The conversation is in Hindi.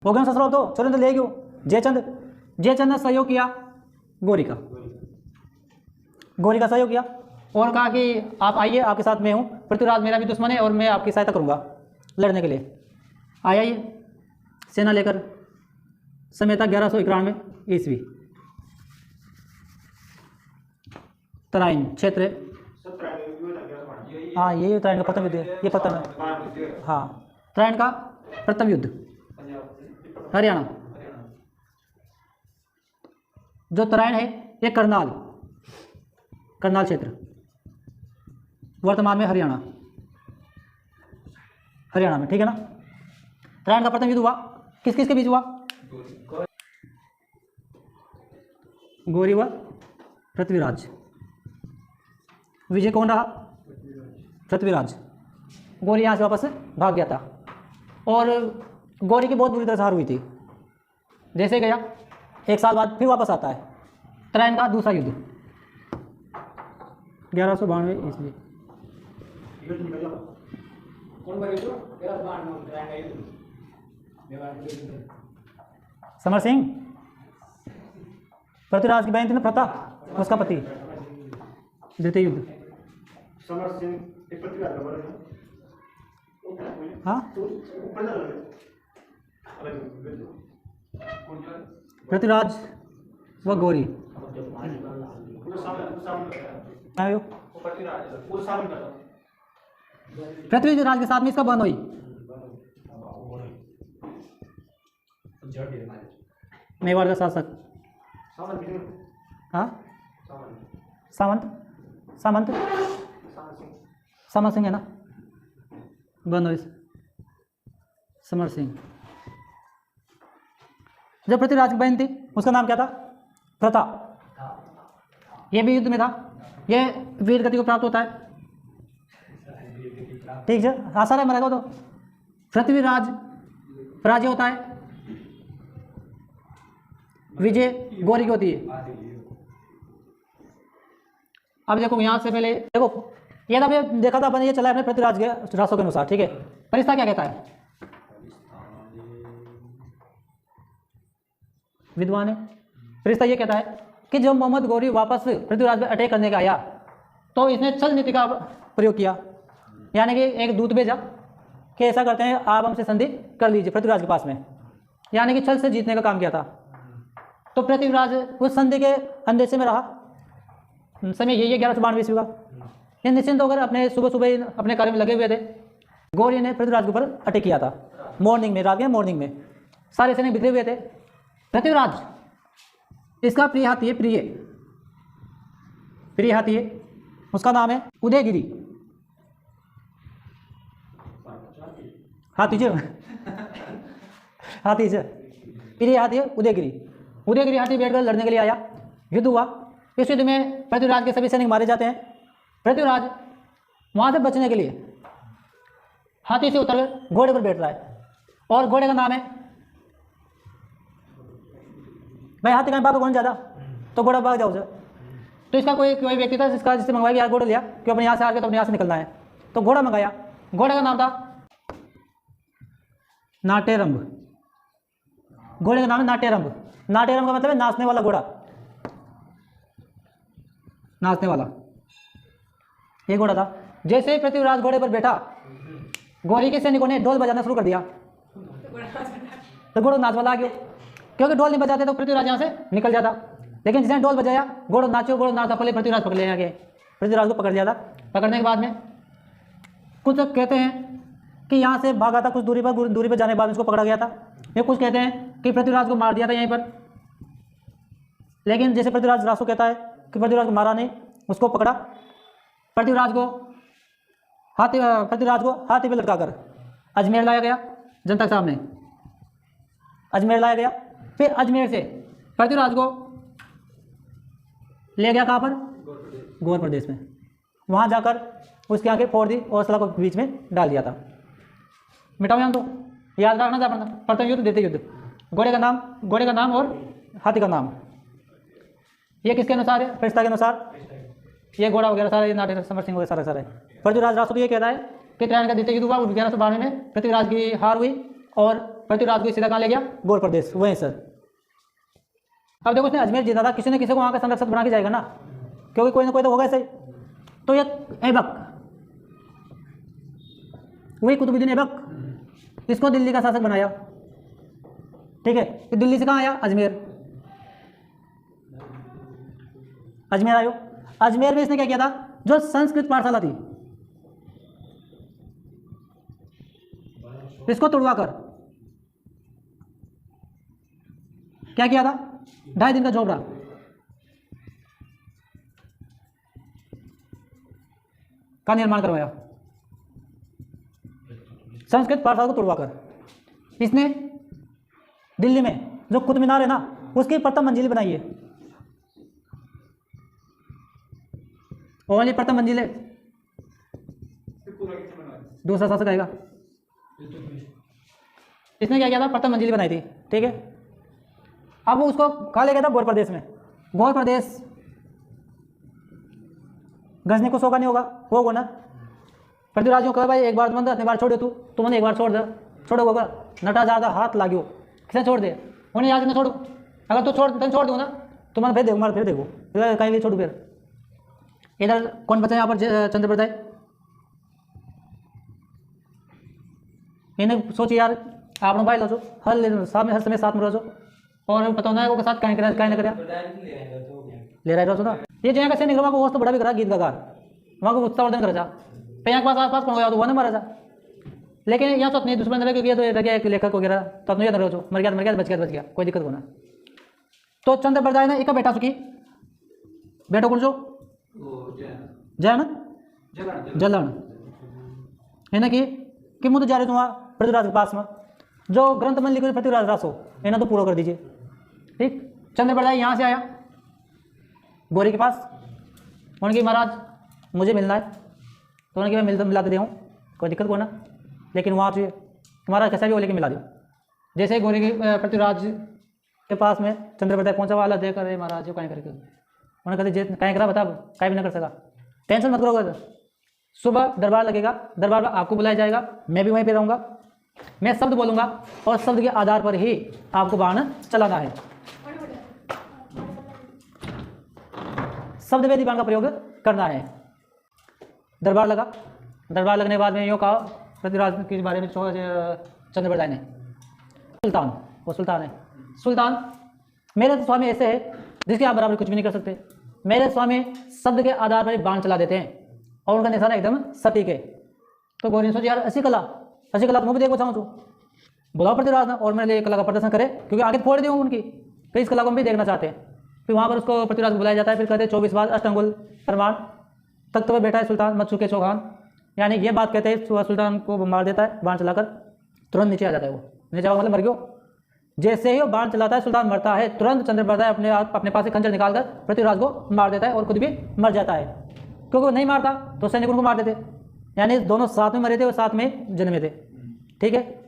हो गया ससुराल तो चलो ले गयो। जयचंद ने सहयोग किया गौरी का सहयोग किया और कहा कि आप आइए, आपके साथ मैं हूँ, पृथ्वीराज मेरा भी दुश्मन है और मैं आपकी सहायता करूँगा लड़ने के लिए। आया ये सेना लेकर, समय था 1191 ईस्वी। तराइन क्षेत्र, हाँ ये तराइन का प्रथम युद्ध है, ये प्रथम है, हाँ तराइन का प्रथम युद्ध, हरियाणा। जो तराइन है ये करनाल क्षेत्र, वर्तमान में हरियाणा में, ठीक है ना। तराइन का प्रथम युद्ध हुआ किस किस के बीच हुआ? गौरी व पृथ्वीराज। विजय कौन रहा? पृथ्वीराज। गौरी यहाँ से वापस भाग गया था और गौरी की बहुत बुरी तरह से हार हुई थी। जैसे गया 1 साल बाद फिर वापस आता है। तराइन का दूसरा युद्ध 1192 ईस्वी। समर सिंह पृथ्वीराज की बहन थी ना प्रथा, उसका पति। द्वितीय युद्ध, समर सिंह पृथ्वीराज का बड़ा, हाँ पृथ्वीराज व गौरी। पृथ्वीराज के साथ में इसका बंद हुई। मेवाड़ का शासक, हाँ सामंत सिंह है ना, बनोइस समर सिंह। जो पृथ्वीराज की बहन थी उसका नाम क्या था? प्रथा। ये भी युद्ध में था, ये वीर गति को प्राप्त होता है, ठीक है, आसान है मरेगा तो। पृथ्वीराज पराजय होता है, विजय गौरी की होती है। अब देखो यहाँ से पहले देखो ये था, देखा था अपन, ये चला अपने पृथ्वीराज के रास्तों के अनुसार, ठीक है। परिस्था क्या कहता है? विद्वान है। परिस्था ये कहता है कि जब मोहम्मद गौरी वापस पृथ्वीराज पर अटैक करने का आया तो इसने छल नीति का प्रयोग किया, यानी कि एक दूत भेजा कि ऐसा करते हैं आप हमसे संधि कर लीजिए पृथ्वीराज के पास में, यानी कि छल से जीतने का काम किया था। तो पृथ्वीराज उस संधि के अंदेशे में रहा। समय यही है 1192 ईस्वी का। ये निश्चिंत होकर अपने सुबह अपने कार्य में लगे हुए थे। गौरी ने पृथ्वीराज के ऊपर अटैक किया था मॉर्निंग में, रात के मॉर्निंग में, सारे सैनिक बिखरे हुए थे। पृथ्वीराज इसका प्रिय हाथी है, उसका नाम है उदयगिरी। हाथी प्रिय हाथी है उदयगिरी हाथी बैठकर लड़ने के लिए आया। युद्ध हुआ। इस युद्ध में पृथ्वीराज के सभी सैनिक मारे जाते हैं। पृथ्वीराज वहां से बचने के लिए हाथी से उतरकर घोड़े पर बैठ रहा है और घोड़े का नाम है, भाई हाथी का भाग कौन ज़्यादा, तो घोड़ा भाग जाओ। तो इसका कोई व्यक्ति था जिससे मंगवाया कि यार घोड़ा लिया कि अपने यहाँ से आके तो अपने यहाँ से निकलना है, तो घोड़ा मंगाया। घोड़े का नाम था नाट्यरंभ। घोड़े का नाम है नाट्यरंभ। नाट्यरंभ का मतलब है नाचने वाला घोड़ा, नाचने वाला ये घोड़ा था। जैसे ही पृथ्वीराज घोड़े पर बैठा, गौरी के सैनिकों ने ढोल बजाना शुरू कर दिया, तो घोड़ा नाच वाला आ गया। क्योंकि ढोल नहीं बजाते तो पृथ्वीराज यहाँ से निकल जाता, लेकिन जिसने ढोल बजाया घोड़ा नाचता, पहले पृथ्वीराज पकड़ लिया गया। पृथ्वीराज को पकड़ लिया था। पकड़ने के बाद में कुछ कहते हैं कि यहाँ से भागा था, कुछ दूरी पर जाने के बाद उसको पकड़ा गया था। ये कुछ कहते हैं कि पृथ्वीराज को मार दिया था यहीं पर, लेकिन जैसे पृथ्वीराज रासो कहता है कि पृथ्वीराज को मारा नहीं, उसको पकड़ा। पृथ्वीराज को हाथी पे लटकाकर अजमेर लाया गया, जनता के सामने अजमेर लाया गया। फिर अजमेर से पृथ्वीराज को ले गया कहाँ पर? गौर प्रदेश में। वहाँ जाकर उसकी आंखें फोड़ दी और सलाख को बीच में डाल दिया था। मिटाओ यहाँ तो याद रखना था अपना। प्रथम युद्ध, द्वितीय युद्ध, घोड़े का नाम और हाथी का नाम। ये किसके अनुसार है? परिस्था के अनुसार। ये घोड़ा वगैरह सारा, ये नाट्य समर सिंह वगैरह सारा है। पृथ्वीराज राष्ट्र ये कहता है कि तराइन का द्वितीय युद्ध हुआ 1192 में। पृथ्वीराज की हार हुई और पृथ्वीराज को सीधा कहाँ ले गया, गौर प्रदेश, वहीं सर। अब देखो उसने अजमेर जीता था, किसी न किसी को वहाँ का संरक्षक बना के जाएगा ना, क्योंकि कोई ना कोई तो होगा सही। तो ये ऐबक, वही कुतुबुद्दीन ऐबक, इसको दिल्ली का शासक बनाया, ठीक है। तो दिल्ली से कहाँ आया, अजमेर, अजमेर आयो। अजमेर में इसने क्या किया था, जो संस्कृत पाठशाला थी इसको तोड़वाकर क्या किया था, 2.5 दिन का झोपड़ा का निर्माण करवाया। संस्कृत पाठशाला को तोड़वाकर इसने दिल्ली में जो कुतुब मीनार है ना, उसकी प्रथम मंजिल बनाई है, ओनली प्रथम मंजिल है। दूसरा शासक आएगा, इसने क्या किया था, प्रथम मंजिल बनाई थी, ठीक है। अब वो उसको कहाँ ले गया था, गौर प्रदेश में। गौर प्रदेश गजनी को शौका नहीं होगा, होगा ना। पृथ्वीराज को कहा भाई एक बार तुम बार छोड़ दे, तू मैंने एक बार छोड़ दे, छोड़ो होगा नटा ज़्यादा हाथ लागियो, किसने छोड़ दे, उन्हें याद ना छोड़ो, अगर तू छोड़ दूँ ना तो मैंने फिर देखो, मार फिर देखो कहीं भी छोड़ू। फिर इधर कौन बचा यहाँ पर, चंद्रप्रदाय। इन्हें सोचिए यार, आप भाई लो हर समय साथ में रहो, और पता ना है साथ कहीं ना करें ले रहा है ना। ये जो यहाँ का सैनिक वहाँ को तो बड़ा भी करा, गीत गाकार वहाँ को उत्सावर्धन करा जा, पे यहाँ के पास आसपास कौन गया तो वह ना मारा जा। लेकिन यहाँ तो अपने दुश्मन रहे, क्योंकि तो एक लेखक वगैरह तो अपने रहो, मर गया बच गया, कोई दिक्कत होना। तो चंद्रप्रदाय ने एक बेटा सुखी, बेटा कौन जो जलन है ना कि मुझे जा रहे तुम्हारा पृथ्वीराज के पास में, जो ग्रंथ में लिखे पृथ्वीराज रासो इन्हें तो पूरा कर दीजिए, ठीक। चंद्रप्रदाय यहाँ से आया गौरी के पास, उनकी महाराज मुझे मिलना है, तो उन्होंने मैं मिला के दे, कोई दिक्कत को ना, लेकिन वहाँ चाहिए तुम्हारा कैसा भी हो, लेकिन मिला दो। जैसे ही गौरी के पृथ्वीराज के पास में चंद्रप्रदाय पहुँचा, वाला देकर अरे महाराज जो कहीं करके उन्होंने कहते कहीं करा बता, कहीं भी नहीं कर सका, टेंशन मत करो। सुबह दरबार लगेगा, दरबार में आपको बुलाया जाएगा, मैं भी वहीं पे रहूँगा, मैं शब्द बोलूँगा और शब्द के आधार पर ही आपको बाण चलाना है। शब्द वेदी बाण का प्रयोग करना है। दरबार लगा, दरबार लगने के बाद में यूँ कहा पृथ्वीराज के बारे में चंद्रप्रदाय ने, सुल्तान, वो सुल्तान है, सुल्तान मेरे तो स्वामी ऐसे है जिसके आप बराबर कुछ भी नहीं कर सकते। मेरे स्वामी शब्द के आधार पर बाण चला देते हैं और उनका निशाना एकदम सटीक है। तो गौरी ने सोचा यार ऐसी कला तो मैं भी देखना चाहूँ, बुलाओ पृथ्वीराज ना और मेरे लिए कला का प्रदर्शन करे, क्योंकि आगे फोड़ दूँ उनकी, तो इस कला को हम भी देखना चाहते हैं। फिर वहाँ पर उसको पृथ्वीराज को बुलाया जाता है, फिर कहते हैं 24 बार अष्टंगुल प्रमाण तक तो बैठा है सुल्तान मत चुके चौहान, यानी ये बात कहते हैं सुल्तान को मार देता है बाण चलाकर, तुरंत नीचे आ जाता है। वो नीचे आओ मतलब मर गयो। जैसे ही वो बाण चलाता है सुल्तान मरता है, तुरंत चंद्रप्रदाय अपने पास से खंजर निकालकर पृथ्वीराज को मार देता है और खुद भी मर जाता है, क्योंकि वो नहीं मारता तो सैनिक उनको मार देते, यानी दोनों साथ में मरे थे और साथ में जन्मे थे, ठीक है।